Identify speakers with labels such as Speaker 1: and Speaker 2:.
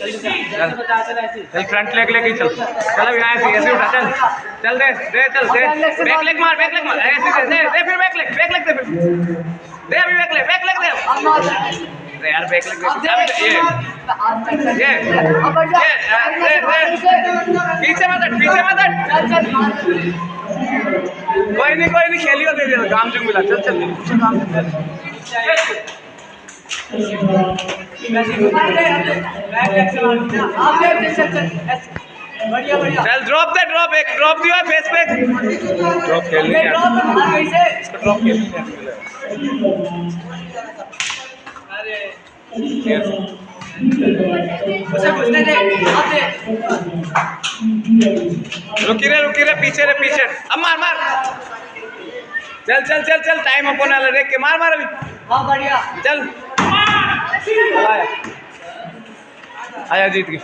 Speaker 1: चल front leg लेके चल। चल अब यहाँ ऐसे उठा। चल चल दे चल दे। बैक लेग मार ऐसे दे फिर बैक लेग दे फिर दे अभी बैक लेग दे। अरे यार बैक लेग ये पीछे मत कोई नहीं खेलियो दे दिया काम जो मिला। चल चल ड्रॉप दिया फेस पे। ड्रॉप खेलनी है इसको, ड्रॉप खेलनी है। रुकी रे पीछे अब मार। चल टाइम अपन वाला देख के मार अभी। हाँ बढ़िया चल आया जीत गई।